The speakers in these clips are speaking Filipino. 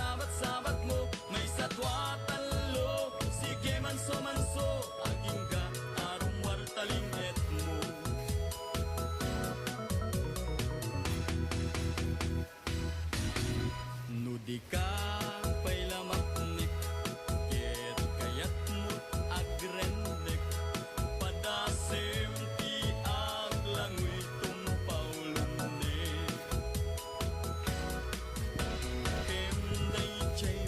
sabat-sabat mo may satwa talo. Sige manso-manso aging ka arum wartalinget mo. Nudi ka pay lamaknik ket kayat mo agrendek padasem ti aglangoy tumpaw lunde. Kem day chay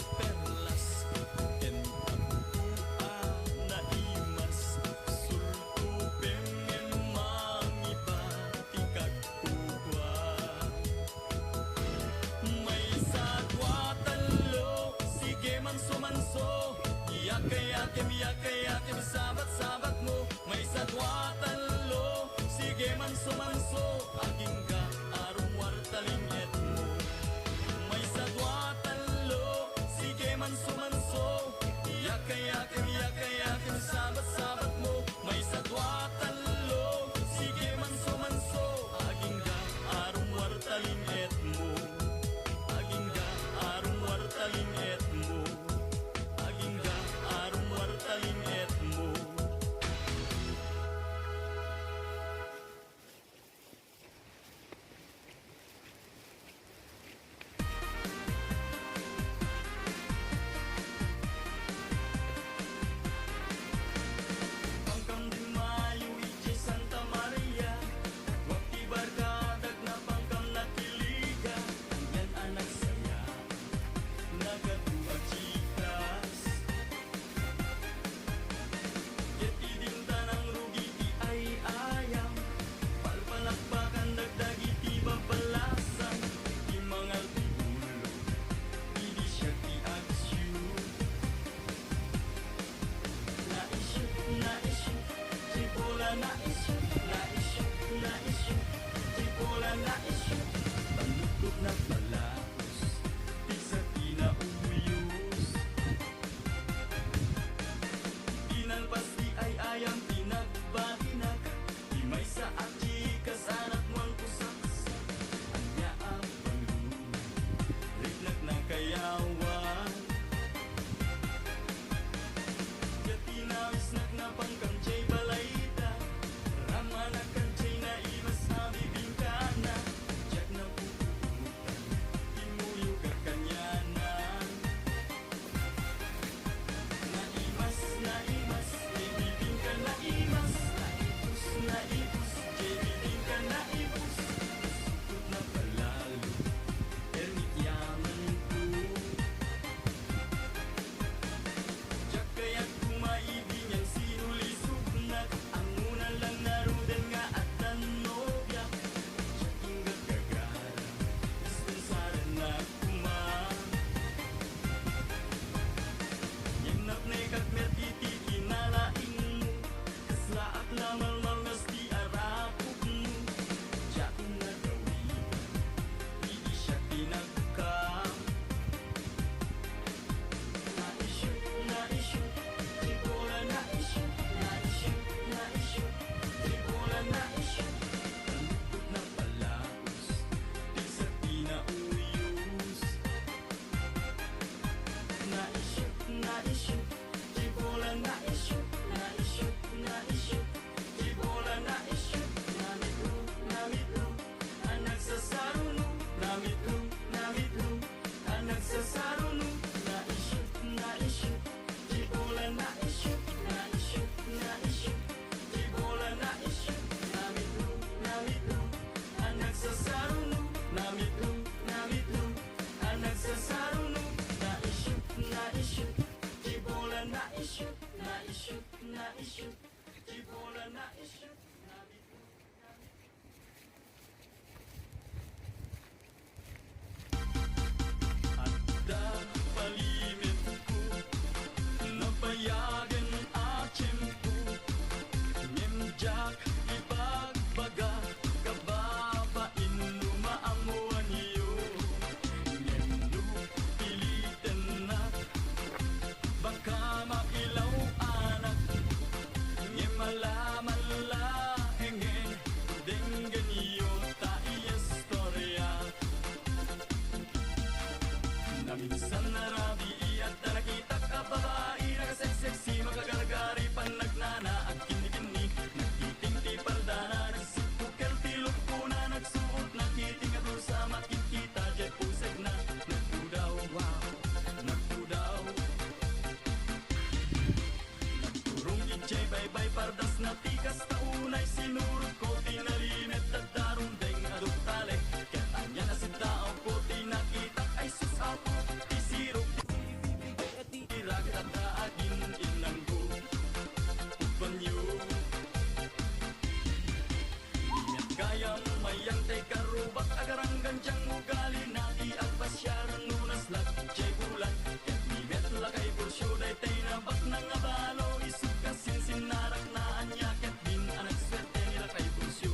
mayang tay karubak agarang ganjang ugali nati agpasyaran nunas lag jay bulan ket bibet lakay pursyo day tay nabak nang abalo isuk kasin sinarak na anya ket din anak swerte nila kay pursyo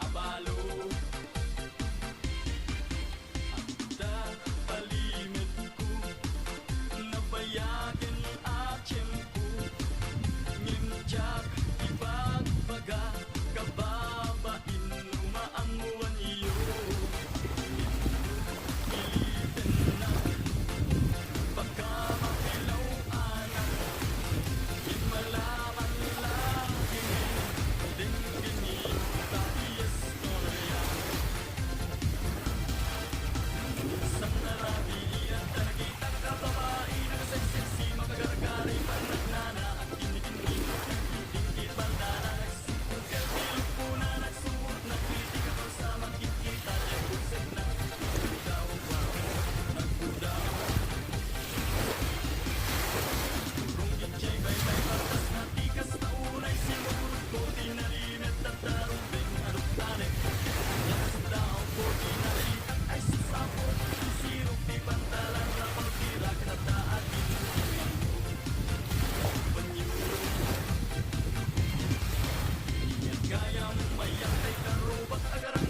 abalo da palimit ko nabayagan at tiyempo ngimtyak ibagbaga kababain umaamuan iyo ilitin na baka mapilaw anak malaman lang din ginita istorya sa narabi at nakitang kababae nakaseksesi makagaragari panagnana at kinikini tingkit bandana nagsukal pilupo na nagsuot nagkritika pa sa makikita niya kusag na nagdaw pa nagbudaw Rung gitjay bay-bay patas na tikas na unay sinurot ko dinalimit at darumbing aruptanek Nagsdaw ko dinalitak ay susapot Sirok di pantalan na pagtira kinataatin Panyuro Iyan gayang mayang tay karubak agaran